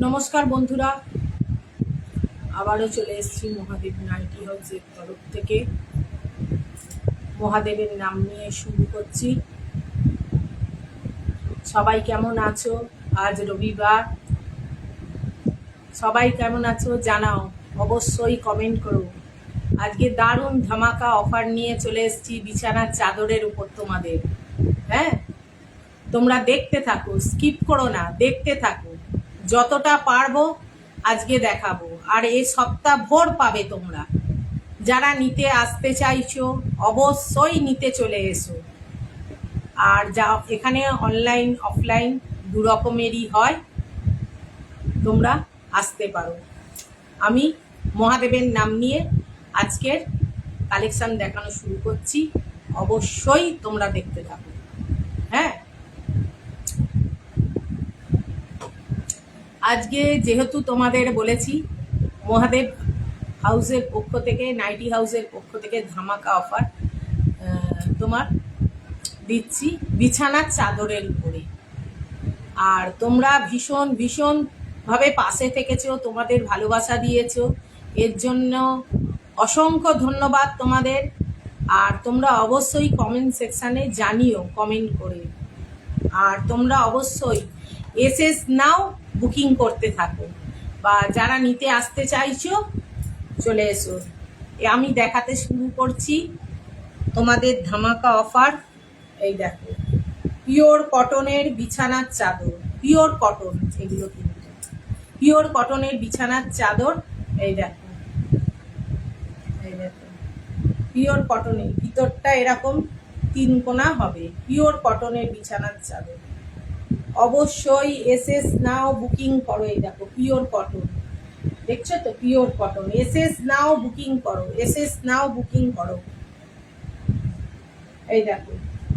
নমস্কার বন্ধুরা, আবারও চলে এসেছি মহাদেব নাইটি হাউসের তরফ থেকে। মহাদেবের নাম নিয়ে শুরু করছি। সবাই কেমন আছো? আজ রবিবার, সবাই কেমন আছো জানাও, অবশ্যই কমেন্ট করো। আজকে দারুণ ধামাকা অফার নিয়ে চলে এসেছি বিছানার চাদরের উপর তোমাদের। হ্যাঁ, তোমরা দেখতে থাকো, স্কিপ করো না, দেখতে থাকো। যতটা পারবো আজকে দেখাবো, আর এই সপ্তাহ ভোর পাবে তোমরা। যারা নিতে আসতে চাইছো অবশ্যই নিতে চলে এসো। আর যা এখানে অনলাইন অফলাইন দু রকমেরই হয়, তোমরা আসতে পারো। আমি মহাদেবের নাম নিয়ে আজকের কালেকশন দেখানো শুরু করছি, অবশ্যই তোমরা দেখতে থাকো। হ্যাঁ, আজকে যেহেতু তোমাদের বলেছি মহাদেব হাউসের পক্ষ থেকে, নাইটি হাউসের পক্ষ থেকে ধামাকা অফার তোমার দিচ্ছি বিছানার চাদরের উপরে। আর তোমরা ভীষণ ভীষণভাবে পাশে থেকেছো, তোমাদের ভালোবাসা দিয়েছো, এর জন্য অসংখ্য ধন্যবাদ তোমাদের। আর তোমরা অবশ্যই কমেন্ট সেকশানে জানিও কমেন্ট করে। আর তোমরা অবশ্যই এসএস নাও বুকিং করতে থাকো, বা যারা নিতে আসতে চাইছো চলে এসো। আমি দেখাতে শুরু করছি তোমাদের ধামাকা অফার। এই দেখো, পিওর কটনের বিছানার চাদর, পিওর কটন, এগুলো কিন্তু পিওর কটনের বিছানার চাদর। এই দেখো, এই দেখো, পিওর কটনের, ভিতরটা এরকম 3 কোণা হবে, পিওর কটনের বিছানার চাদর। অবশ্যই এসএস নাও বুকিং করো। এই দেখো পিওর কটন, দেখছো তো, পিওর কটন। এসএস নাও বুকিং করো, এসএস নাও বুকিং করো। এই দেখো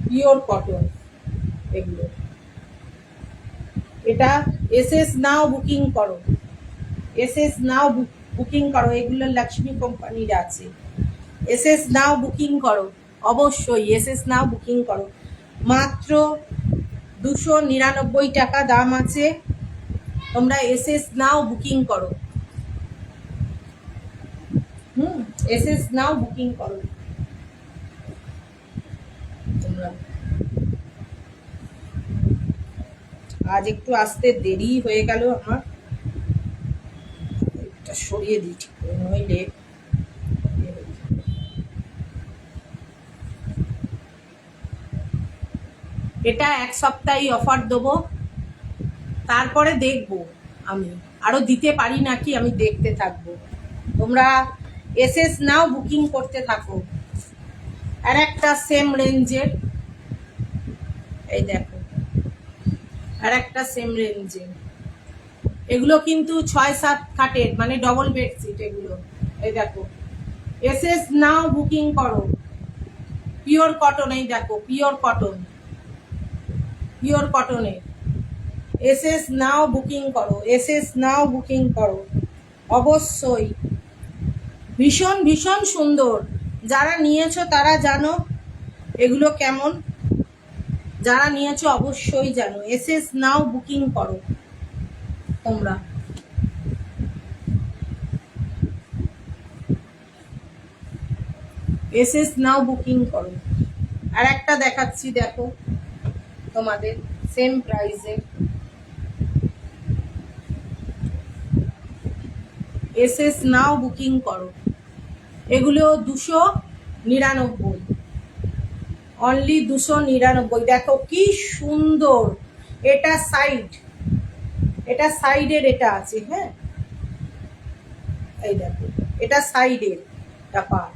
পিওর কটন, এগুলো, এটা এসএস নাও বুকিং করো, এসএস নাও বুকিং করো। এগুলো লক্ষ্মী কোম্পানির আছে। এসএস নাও বুকিং করো, অবশ্যই এসএস নাও বুকিং করো। মাত্র 299 টাকা দাম আছে, তোমরা এসএস নাও বুকিং করো। এসএস নাও বুকিং করো তোমরা। আজ একটু আসতে দেরি হয়ে গেল আমার, এটা সরিয়ে দিই ঠিক করে, নইলে এটা 1 সপ্তাহই অফার দেবো, তারপরে দেখবো আমি আরো দিতে পারি নাকি, আমি দেখতে থাকবো। তোমরা এসএস নাও বুকিং করতে থাকো। আর একটা সেম রেঞ্জের, এই দেখো, আর একটা সেম রেঞ্জের, এগুলো কিন্তু 6-7 খাটের, মানে ডবল বেডশিট এগুলো। এই দেখো, এসএস নাও বুকিং করো, পিওর কটন। এই দেখো পিওর কটন, পিওর কটনের এসএস নাও বুকিং করো, এসএস নাও বুকিং করো অবশ্যই। ভীষণ সুন্দর, যারা নিয়েছো তারা জানো এগুলো কেমন, যারা নিয়েছো অবশ্যই জানো। এসএস নাও বুকিং করো তোমরা। এসএস নাও বুকিং করো। আর একটা দেখাচ্ছি, দেখো তোমাদের সেম প্রাইসে, এসএস নাও বুকিং করো। এগুলো 299, অনলি 299। দেখো কি সুন্দর, এটা সাইড, এটা সাইডের, এটা আছে। হ্যাঁ, এই দেখো, এটা সাইডের ব্যাপার,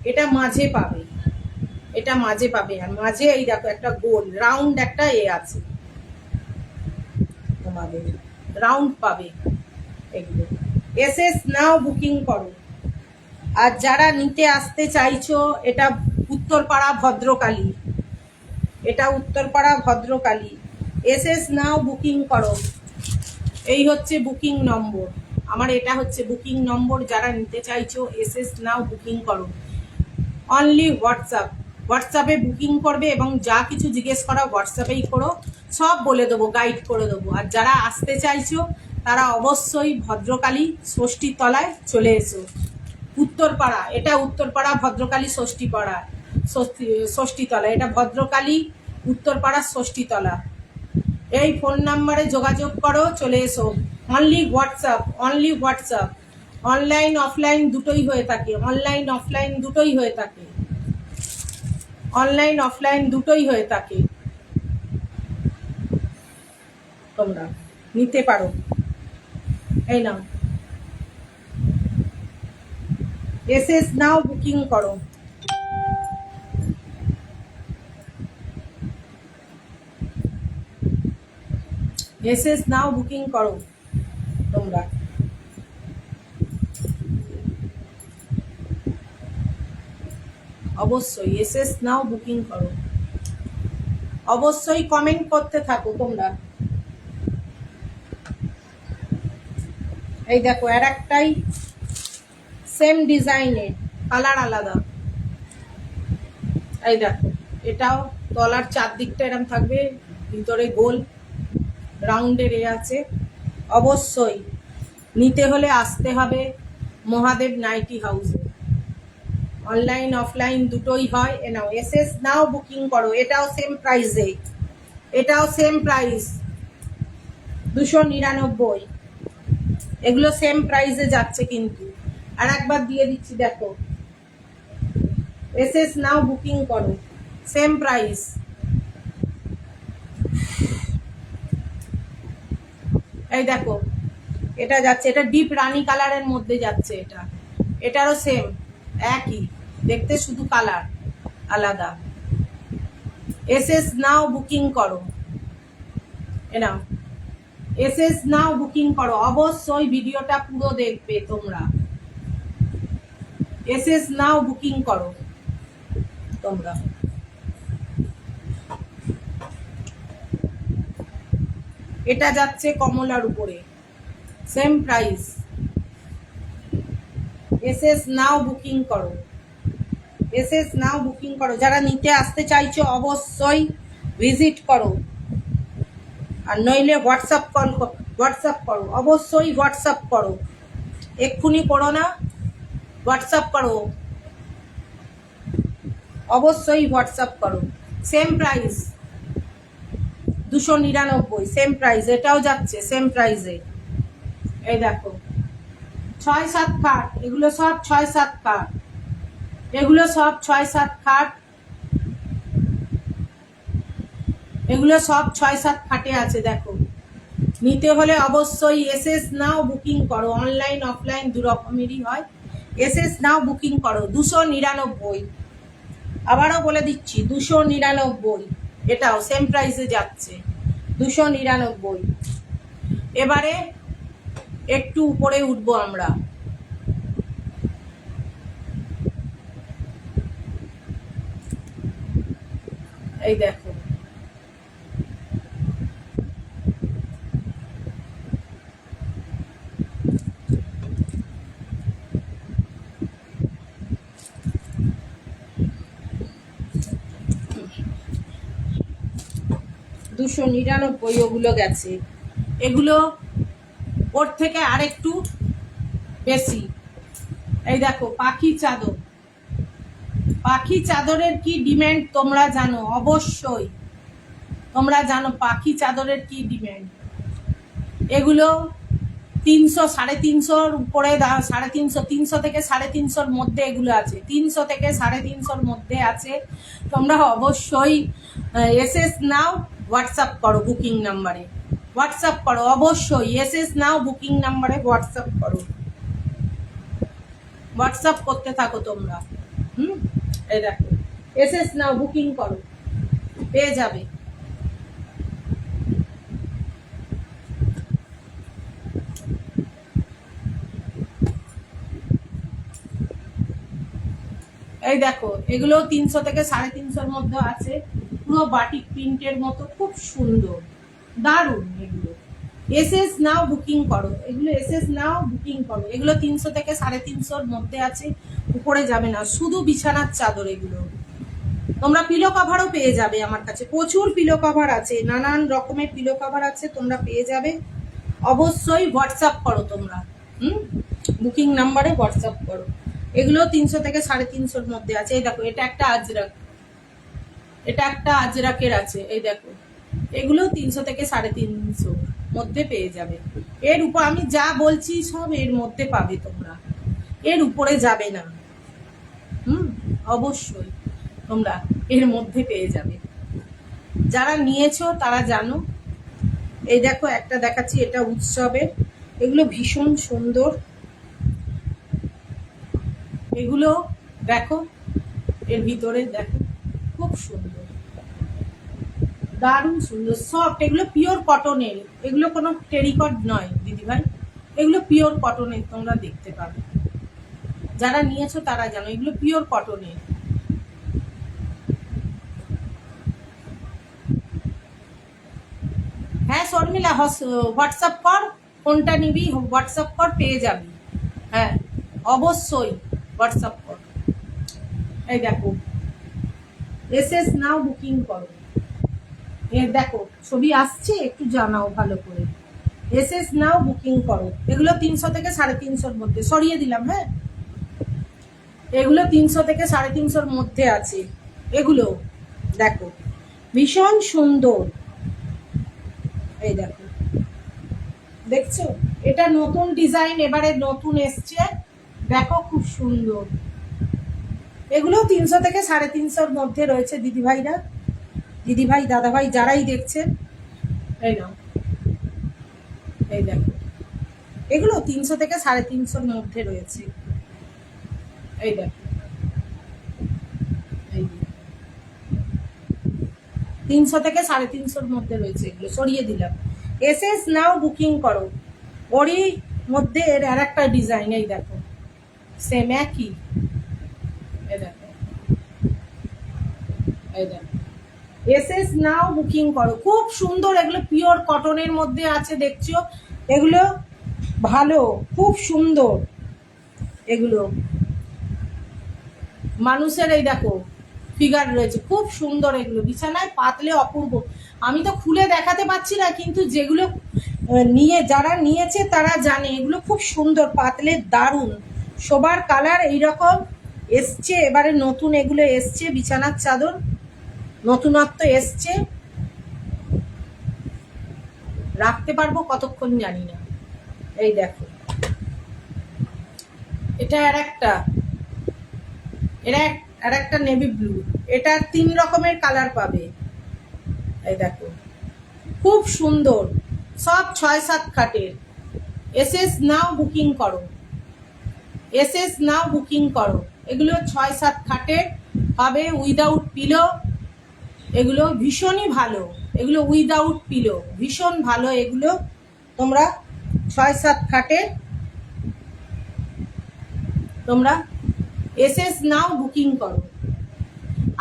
এটা মাঝে পাবে, এটা মাঝে পাবে। আর মাঝে এই দেখো একটা গোল রাউন্ড একটা আছে, তোমাদের রাউন্ড পাবে এগুলো। এসএস নাও বুকিং করো। আর যারা নিতে আসতে চাইছো, এটা উত্তরপাড়া ভদ্রকালী, এটা উত্তরপাড়া ভদ্রকালী। এসএস নাও বুকিং করো। এই হচ্ছে বুকিং নম্বর আমার, এটা হচ্ছে বুকিং নম্বর। যারা নিতে চাইছো এসএস নাও বুকিং করো। অনলি হোয়াটসঅ্যাপে বুকিং করবে, এবং যা কিছু জিজ্ঞেস করা হোয়াটসঅ্যাপেই করো, সব বলে দেবো, গাইড করে দেবো। আর যারা আসতে চাইছো তারা অবশ্যই ভদ্রকালী ষষ্ঠী তলায় চলে এসো। উত্তরপাড়া, এটা উত্তরপাড়া ভদ্রকালী ষষ্ঠীপাড়া, ষষ্ঠীতলা, এটা ভদ্রকালী উত্তরপাড়া ষষ্ঠীতলা। এই ফোন নাম্বারে যোগাযোগ করো, চলে এসো। Only WhatsApp, only WhatsApp. Online offline দুটোই হয়ে থাকে, অনলাইন অফলাইন দুটোই হয়ে থাকে, অনলাইন অফলাইন দুটোই হয়ে থাকে। তোমরা নিতে পারো। এই নাও, এসএস নাও বুকিং করো। এসএস নাও বুকিং করো তোমরা। অবশ্যই এসএস নাও বুকিং করো। অবশ্যই কমেন্ট করতে থাকো তোমরা। এই দেখো, আর একটাই সেম ডিজাইনের, কালার আলাদা। এই দেখো, এটাও তলার চারদিকটা এরকম থাকবে, ভিতরে গোল রাউন্ডের এ আছে। অবশ্যই নিতে হলে আসতে হবে মহাদেব নাইটি হাউসে। অনলাইন অফলাইন দুটোই হয়। এ নাও, এসএস নাও বুকিং করো। এটাও সেম প্রাইসে, এটাও সেম প্রাইস 299। এগুলো সেম প্রাইসে যাচ্ছে কিন্তু। আর একবার দিয়ে দিচ্ছি, দেখো, এসএস নাও বুকিং করো, সেম প্রাইস। এই দেখো, এটা যাচ্ছে, এটা ডিপ রানী কালারের মধ্যে যাচ্ছে। এটা, এটারও সেম একই দেখতে, শুধু কালার আলাদা। এসএস নাও বুকিং করো। এ নাও, এসএস নাও বুকিং করো। অবশ্যই ভিডিওটা পুরো দেখবে তোমরা। এসএস নাও বুকিং করো তোমরা। এটা যাচ্ছে কমলার উপরে, সেম প্রাইস। এসএস নাও বুকিং করো, এসএস নাও বুকিং করো। যারা নিতে আসতে চাইছো অবশ্যই ভিজিট করো, আর নইলে হোয়াটসঅ্যাপ কল, হোয়াটসঅ্যাপ করো। অবশ্যই হোয়াটসঅ্যাপ করো, এক্ষুনি করো না, হোয়াটসঅ্যাপ করো, অবশ্যই হোয়াটসঅ্যাপ করো। Same price 299, same price. এটাও যাচ্ছে সেম প্রাইসে। এই দেখো, 6-7 খাট, এগুলো সব 6-7 খাট, এগুলো সব 6-7 খাট, এগুলো সব 6-7 খাটে আছে। দেখো, নিতে হলে অবশ্যই এসএস নাও বুকিং করো। অনলাইন অফলাইন দু রকমেরই হয়। এসএস নাও বুকিং করো। 299, আবারও বলে দিচ্ছি 299। এটাও সেম প্রাইসে যাচ্ছে 299। এবারে একটু উপরে উঠবো আমরা। এই দেখো, $299 ওগুলো গেছে। এগুলো ওর থেকে আরেকটু বেশি। এই দেখো, পাখি চাদর। পাখি চাদরের কি ডিমান্ড তোমরা জানো, অবশ্যই তোমরা জানো পাখি চাদরের কি ডিমান্ড। এগুলো 300, 350 উপরে, 350, 300 থেকে 350 মধ্যে এগুলো আছে, 300 থেকে 350 মধ্যে আছে। তোমরা অবশ্যই এসএস নাও হোয়াটসঅ্যাপ করো বুকিং নাম্বারে, হোয়াটসঅ্যাপ করো। অবশ্যই এসএস নাও বুকিং নাম্বারে হোয়াটসঅ্যাপ করো, হোয়াটসঅ্যাপ করতে থাকো তোমরা। এই দেখো, এসএস নাও বুকিং করো, পেয়ে যাবে। এই দেখো, এগুলো 300 থেকে 350 মধ্যে আছে, পুরো বাটিক প্রিন্টের মতো, খুব সুন্দর, দারুণ। এগুলো এসএস নাও বুকিং করো, এগুলো এসএস নাও বুকিং করো। এগুলো 300 থেকে 350 মধ্যে আছে, উপরে যাবে না। শুধু বিছানার চাদর এগুলো। তোমরা পিলো কভারও পেয়ে যাবে আমার কাছে, প্রচুর পিলো কভার আছে, নানান রকমের পিলো কভার আছে, তোমরা পেয়ে যাবে। অবশ্যই হোয়াটসঅ্যাপ করো তোমরা। বুকিং নাম্বারে হোয়াটসঅ্যাপ করো। এগুলো 300 থেকে 350-র মধ্যে আছে। এই দেখো, এটা একটা আজরাক, এটা একটা আজরাকের আছে, এই দেখো। এগুলো 300 থেকে 350 মধ্যে পেয়ে যাবে। এর উপর আমি যা বলছি সব এর মধ্যে পাবে তোমরা, এর উপরে যাবে না। অবশ্যই তোমরা এর মধ্যে পেয়ে যাবে। যারা নিয়েছো তারা জানো। এই দেখো, একটা দেখাচ্ছি, এটা উৎসবের। এগুলো ভীষণ সুন্দর। এগুলো দেখো, এর ভিতরে দেখো, খুব সুন্দর, দারুণ সুন্দর, সফট। এগুলো পিওর কটনের, এগুলো কোনো টেরিকট নয় দিদিভাই, এগুলো পিওর কটনের। তোমরা দেখতে পাবে, যারা নিয়েছো তারা জানো, এগুলো পিওর কটনের। হ্যাঁ শর্মিলা, হোয়াটসঅ্যাপ কর, কোনটা নিবি হোয়াটসঅ্যাপ কর, পেয়ে যাবি। হ্যাঁ অবশ্যই হোয়াটসঅ্যাপ কর। এই দেখো, এসএস নাও বুকিং করো। দেখো ছবি আসছে, একটু জানাও ভালো করে। এসএস নাও বুকিং করো। এগুলো 300 থেকে 350-র মধ্যে, সরিয়ে দিলাম। হ্যাঁ, এগুলো 300 থেকে 350-র মধ্যে আছে। এগুলো দেখো, ভীষণ সুন্দর। এই দেখো, দেখছো, এটা নতুন ডিজাইন, এবারে নতুন এসছে, দেখো খুব সুন্দর। এগুলো 300 থেকে 350-র মধ্যে রয়েছে দিদিভাইরা, দিদিভাই দাদাভাই যারাই দেখছেন। এই নাও, এই দেখো, এগুলো 300 থেকে 350-র মধ্যে রয়েছে। এই দেখো, এই 300 থেকে 350-র মধ্যে রয়েছে। এগুলো সরিয়ে দিলাম। এসএস নাও বুকিং করো। ওরই মধ্যে এর আর একটা ডিজাইন, এই দেখো, সেম একই। এই দেখো, এই দেখো, এসএস নাও বুকিং করো। খুব সুন্দর, এগুলো পিওর কটনের মধ্যে আছে, দেখছো, এগুলো ভালো, খুব সুন্দর। এগুলো মানুষের, এই দেখো, ফিগার রয়েছে, খুব সুন্দর। এগুলো বিছানায় পাতলে অপূর্ব। আমি তো খুলে দেখাতে পারছি না, কিন্তু যেগুলো যারা নিয়েছে তারা জানে, এগুলো খুব সুন্দর, পাতলে দারুণ। সবার কালার এইরকম এসছে, এবারে নতুন এগুলো এসছে, বিছানার চাদর নতুনত্ব এসছে। রাখতে পারবো কতক্ষণ জানি না। এই দেখো, এটা আর একটা নেভি ব্লু। এটা 3 রকমের কালার পাবে। এই দেখো, খুব সুন্দর, সব 6-7 খাটের। এসএস নাও বুকিং করো, এসএস নাও বুকিং করো। এগুলো 6-7 খাটের পাবে, উইদাউট পিলো। এগুলো ভীষণই ভালো, এগুলো উইদাউট পিলো, ভীষণ ভালো। এগুলো তোমরা 6-7 খাটে তোমরা এসএস নাও বুকিং করো।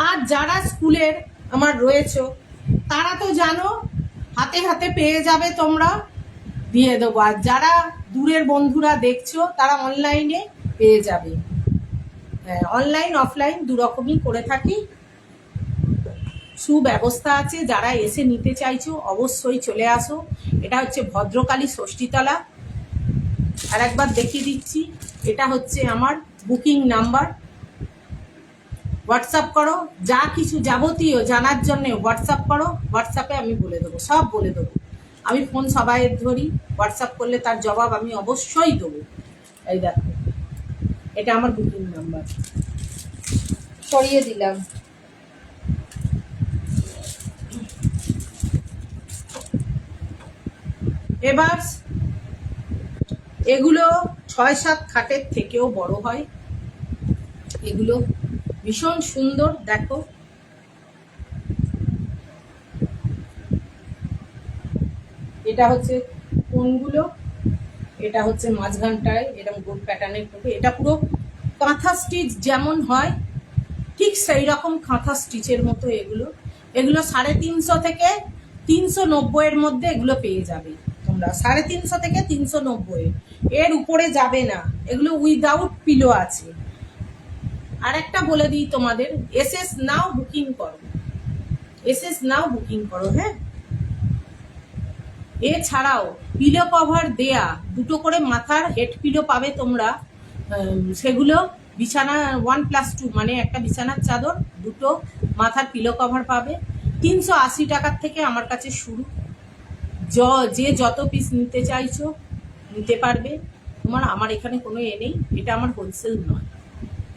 আর যারা স্কুলের আমার রয়েছে তারা তো জানো, হাতে হাতে পেয়ে যাবে, তোমরা দিয়ে দেবো। আর যারা দূরের বন্ধুরা দেখছো তারা অনলাইনে পেয়ে যাবে। হ্যাঁ, অনলাইন অফলাইন দুরকমই করে থাকি, সুব্যবস্থা আছে। যারা এসে নিতে চাইছো অবশ্যই চলে আসো। এটা হচ্ছে ভদ্রকালী ষষ্ঠীতলা। আর একবার দেখিয়ে দিচ্ছি, এটা হচ্ছে আমার বুকিং নাম্বার। হোয়াটসঅ্যাপ করো, যা কিছু যাবতীয় জানার জন্য হোয়াটসঅ্যাপ করো। হোয়াটসঅ্যাপে আমি বলে দেবো, সব বলে দেবো। আমি ফোন সবাইয়ের ধরি, হোয়াটসঅ্যাপ করলে তার জবাব আমি অবশ্যই দেবো। এই দেখো, এটা আমার বুকিং নাম্বার, সরিয়ে দিলাম। এবার এগুলো 6-7 খাটের থেকেও বড় হয়। এগুলো ভীষণ সুন্দর, দেখো। এটা হচ্ছে কোনগুলো, এটা হচ্ছে মাঝখানটায় এরকম গোল প্যাটার্নের করবে। এটা পুরো কাঁথা স্টিচ যেমন হয় ঠিক সেই রকম কাঁথা স্টিচের মতো। এগুলো 350 থেকে 390 এর মধ্যে এগুলো পেয়ে যাবে তোমরা। 350 থেকে 390, এর উপরে যাবে না। এগুলো উইদাউট পিলো আছে। আর একটা বলে দিই তোমাদের, এসএস নাও বুকিং করো, এসএস নাও বুকিং করো। হ্যাঁ, এছাড়াও পিলো কভার দেয়া, দুটো করে মাথার হেড পিলো পাবে তোমরা। সেগুলো বিছানা 1+2, মানে একটা বিছানার চাদর, দুটো মাথার পিলো কভার পাবে। 380 টাকার থেকে আমার কাছে শুরু। যে যত পিস নিতে চাইছো নিতে পারবে। আমার এখানে কোনো নেই, এটা আমার হোলসেল নয়,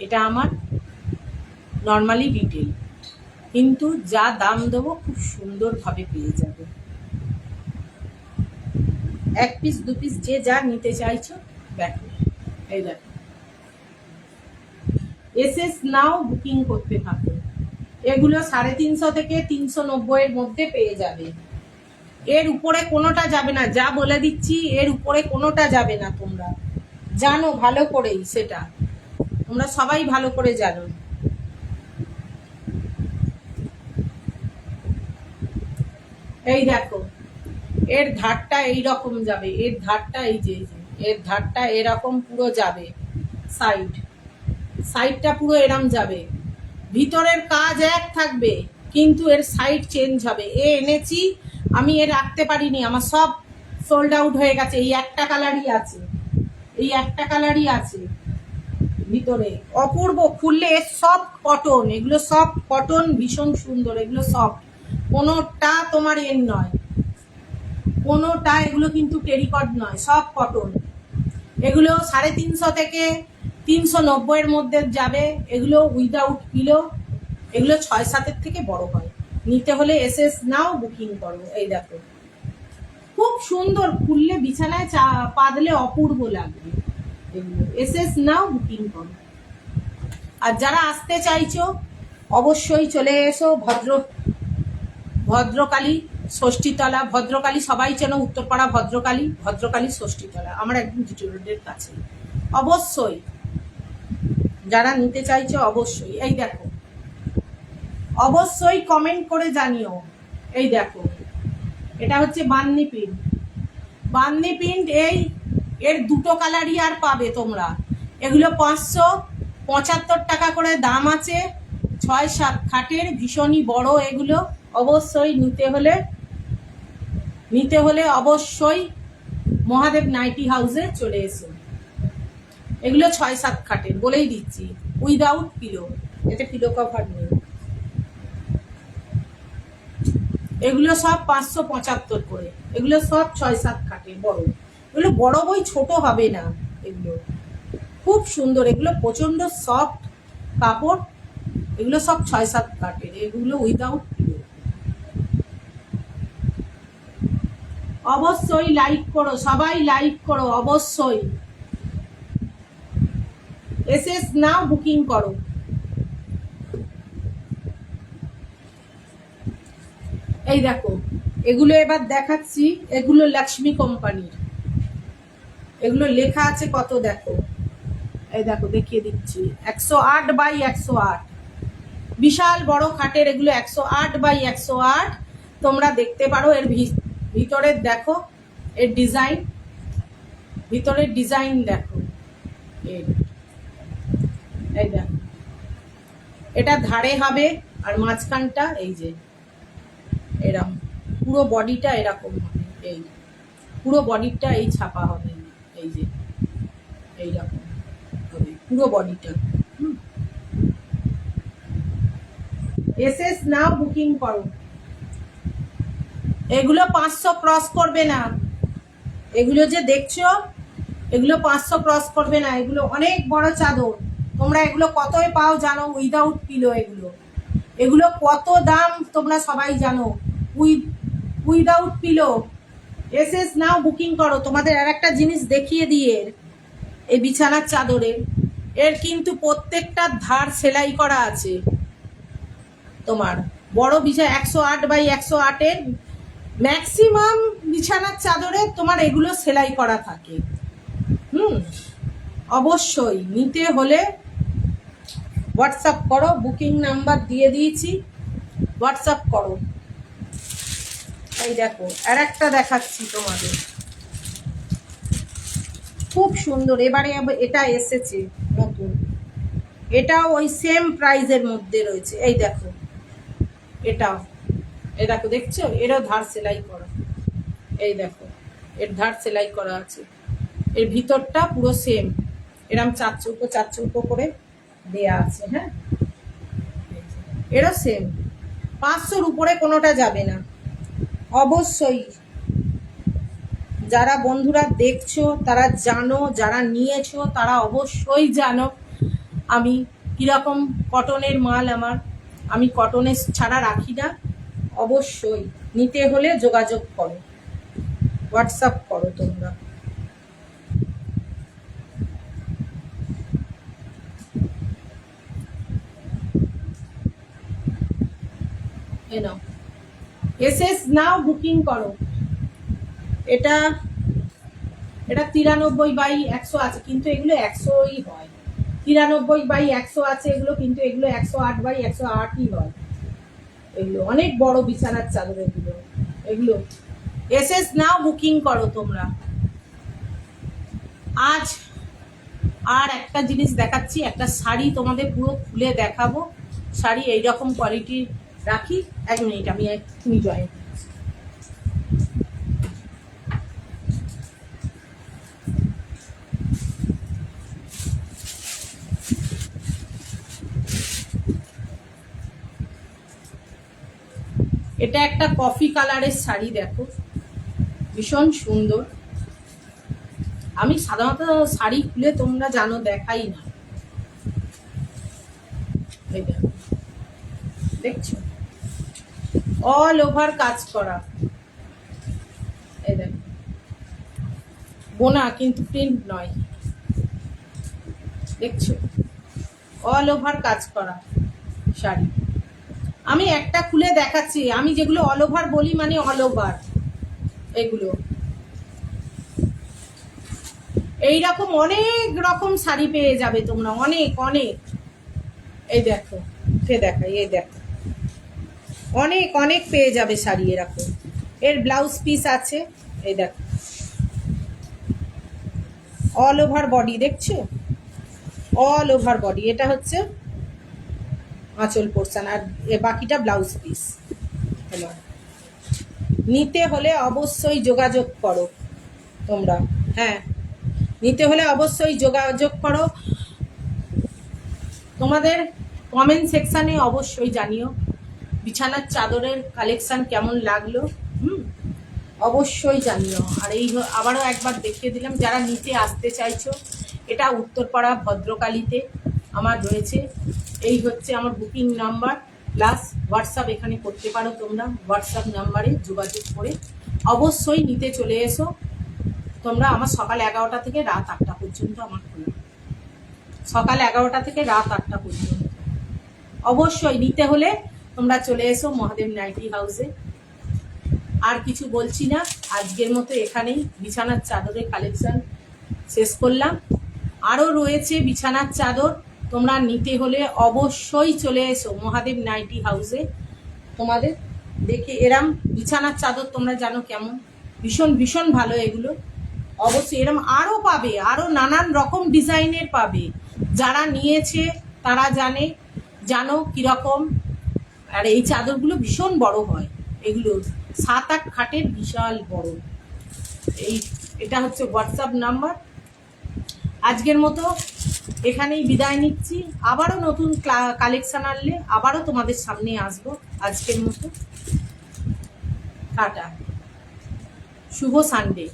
এটা আমার নর্মালি রিটেল, কিন্তু যা দাম দেবো খুব সুন্দরভাবে পেয়ে যাবে। 1 পিস 2 পিস যে যা নিতে চাইছো দেখো, এই দেখো, এসএস নাও বুকিং করতে থাকো। এগুলো 350 থেকে 390 এর মধ্যে পেয়ে যাবে। এর উপরে কোনোটা যাবে না, যা বলে দিচ্ছি এর উপরে কোনোটা যাবে না। তোমরা জানো ভালো করেই, সেটা তোমরা সবাই ভালো করে জানো। এই দেখো, এর ধারটা এইরকম যাবে, এর ধারটা এই যে এর ধারটা এরকম পুরো যাবে, সাইডটা পুরো এরম যাবে। ভিতরের কাজ এক থাকবে, কিন্তু এর সাইড চেঞ্জ হবে। এনেছি আমি, এ রাখতে পারিনি, আমার সব সোল্ড আউট হয়ে গেছে। এই একটা কালারই আছে ভিতরে, অপূর্ব। খুললে সফট কটন, এগুলো সফট কটন, ভীষণ সুন্দর। এগুলো সফট, কোনোটা তোমার এর নয়, কোনোটা এগুলো কিন্তু টেরিকট নয়, সব কটন। এগুলো 350 থেকে 390 এর মধ্যে যাবে। এগুলো উইদাউট পিলো, এগুলো 6-7 থেকে বড় হয়। নিতে হলে এসএস নাও বুকিং করো। এই দেখো, খুব সুন্দর, খুললে বিছানায় পা দিলে অপূর্ব লাগবে। এগুলো এসএস নাও বুকিং করো। আর যারা আসতে চাইছো অবশ্যই চলে এসো ভদ্রকালী ষষ্ঠীতলা। ভদ্রকালী সবাই চেনো, উত্তরপাড়া ভদ্রকালী ষষ্ঠীতলা, আমার একদম জিটি রোডের কাছে। অবশ্যই যারা নিতে চাইছো অবশ্যই। এই দেখো, অবশ্যই কমেন্ট করে জানিও। এই দেখো, এটা হচ্ছে বান্নি প্রিন্ট। এর দুটো কালারই আর পাবে তোমরা। এগুলো 575 টাকা করে দাম আছে। 6-7 খাটের, ভীষণই বড় এগুলো। অবশ্যই নিতে হলে অবশ্যই মহাদেব নাইটি হাউসে চলে এসো। এগুলো 6-7 খাটের, বলেই দিচ্ছি, উইদাউট পিলো, এতে পিলো কভার নেই। এগুলো সব 575 করে। এগুলো সব 6-7 খাটের বড়। এগুলো বড় বই, ছোট হবে না। এগুলো খুব সুন্দর, এগুলো প্রচন্ড সফট কাপড়। এগুলো সব 6-7 খাটের, এগুলো উইদাউট পিলো। অবশ্যই লাইক করো, সবাই লাইক করো অবশ্যই। এসএস নাও বুকিং করো। এই দেখো, এগুলো এবার দেখাচ্ছি। এগুলো লক্ষ্মী কোম্পানির, এগুলো লেখা আছে কত দেখো। এই দেখো, দেখিয়ে দিচ্ছি, 108x108, বিশাল বড় খাটের। এগুলো 108x108, তোমরা দেখতে পারো। এর ভিতরের দেখো, এর ডিজাইন, ভিতরের ডিজাইন দেখো। এই দেখো, এটা ধারে হবে, আর মাঝখানটা এই যে এরকম, পুরো বডিটা এরকম হবে। এই পুরো বডিটা এই ছাপা হবে, এই যে এইরকম হবে পুরো বডিটা। এসএস নাও বুকিং করো। এগুলো 500 ক্রস করবে না। এগুলো যে দেখছো, এগুলো 500 ক্রস করবে না। এগুলো অনেক বড় চাদর। তোমরা এগুলো কতই পাও জানো, উইদাউট পিলো। এগুলো কত দাম তোমরা সবাই জানো, উইদাউট পিলো। এসএস নাও বুকিং করো। তোমাদের আর একটা জিনিস দেখিয়ে দিয়ে, এই বিছানার চাদরের, এর কিন্তু প্রত্যেকটা ধার সেলাই করা আছে। তোমার বড় বিছানা 108x108 ম্যাক্সিমাম বিছানার চাদরে তোমার এগুলো সেলাই করা থাকে। অবশ্যই নিতে হলে হোয়াটসঅ্যাপ করো, বুকিং নাম্বার দিয়ে দিয়েছি, হোয়াটসঅ্যাপ করো। এই দেখো, আর একটা দেখাচ্ছি তোমাদের, খুব সুন্দর। এবারে এটা এসেছে নতুন, এটাও ওই সেম প্রাইজের মধ্যে রয়েছে। এই দেখো, এটাও, এই দেখো, দেখছো, এরও ধার সেলাই করা। এই দেখো এর ধার সেলাই করা আছে, এর ভিতরটা পুরো সেম এরম চার চৌকো করে দেয়া আছে। হ্যাঁ, এরা সেম 500-র উপরে কোনোটা যাবে না। অবশ্যই যারা বন্ধুরা দেখছো তারা জানো, যারা নিয়েছো তারা অবশ্যই জানো আমি কিরকম কটনের মাল আমার, আমি কটনের ছাড়া রাখি না। অবশ্যই নিতে হলে যোগাযোগ করো, হোয়াটসঅ্যাপ করো তোমরা। এসএস নাও বুকিং করো। এটা 93/100 আছে, কিন্তু এগুলো 100ই হয়। 93/100 আছে এগুলো, কিন্তু এগুলো 108/108ই হয়। এগুলো অনেক বড় বিছানার চাদর এগুলো। এগুলো এসএস নাও বুকিং করো তোমরা। আজ আর একটা জিনিস দেখাচ্ছি, একটা শাড়ি তোমাদের পুরো খুলে দেখাবো। শাড়ি এইরকম কোয়ালিটির রাখি। 1 মিনিট, আমি এক্ষুনি জয়েন। এটা একটা কফি কালারের শাড়ি, দেখো ভীষণ সুন্দর। আমি সাধারণত শাড়ি খুলে তোমরা জানো দেখাই না। দেখছো অল ওভার কাজ করা, এই দেখো বোনা, কিন্তু প্রিন্ট নয়। দেখছো অল ওভার কাজ করা শাড়ি। আমি একটা খুলে দেখাচ্ছি, আমি যেগুলো অল ওভার বলি মানে অল ওভার। এগুলো এইরকম অনেক রকম শাড়ি পেয়ে যাবে তোমরা, অনেক অনেক। এই দেখো দেখাই, এই দেখো অনেক অনেক পেয়ে যাবে শাড়ি এরকম। এর ব্লাউজ পিস আছে, এই দেখো অল ওভার বডি, দেখছো অল ওভার বডি। এটা হচ্ছে আঁচল পোর্শন, আর বাকিটা ব্লাউজ পিস। হ্যালো, নিতে হলে অবশ্যই যোগাযোগ করো তোমরা। হ্যাঁ, নিতে হলে অবশ্যই যোগাযোগ করো। তোমাদের কমেন্ট সেকশানে অবশ্যই জানিও বিছানার চাদরের কালেকশন কেমন লাগলো। অবশ্যই জানিও। আর এই আবারও একবার দেখিয়ে দিলাম, যারা নিতে আসতে চাইছো, এটা উত্তরপাড়া ভদ্রকালীতে আমার রয়েছে। এই হচ্ছে আমার বুকিং নাম্বার, প্লাস হোয়াটসঅ্যাপ এখানে করতে পারো তোমরা। হোয়াটসঅ্যাপ নাম্বারে যোগাযোগ করে অবশ্যই নিতে চলে এসো তোমরা। আমার সকাল 11টা থেকে রাত 8টা পর্যন্ত আমার খোলা, সকাল 11টা থেকে রাত 8টা পর্যন্ত। অবশ্যই নিতে হলে তোমরা চলে এসো মহাদেব নাইটি হাউসে। আর কিছু বলছি না, আজকের মতো এখানেই বিছানার চাদরের কালেকশন শেষ করলাম। আরও রয়েছে বিছানার চাদর, তোমরা নিতে হলে অবশ্যই চলে এসো মহাদেব নাইটি হাউসে। তোমাদের দেখে এরম বিছানার চাদর তোমরা জানো কেমন, ভীষণ ভীষণ ভালো এগুলো। অবশ্যই এরম আরও পাবে, আরও নানান রকম ডিজাইনের পাবে। যারা নিয়েছে তারা জানো কিরকম। আর এই চাদরগুলো ভীষণ বড় হয়, এগুলো 7-8 খাটের বিশাল বড়। এটা হচ্ছে হোয়াটসঅ্যাপ নাম্বার। আজকের মতো এখানেই বিদায় নিচ্ছি। আবারও নতুন কালেকশন আনলে আবারও তোমাদের সামনে আসবো। আজকের মতো টাটা, শুভ সানডে।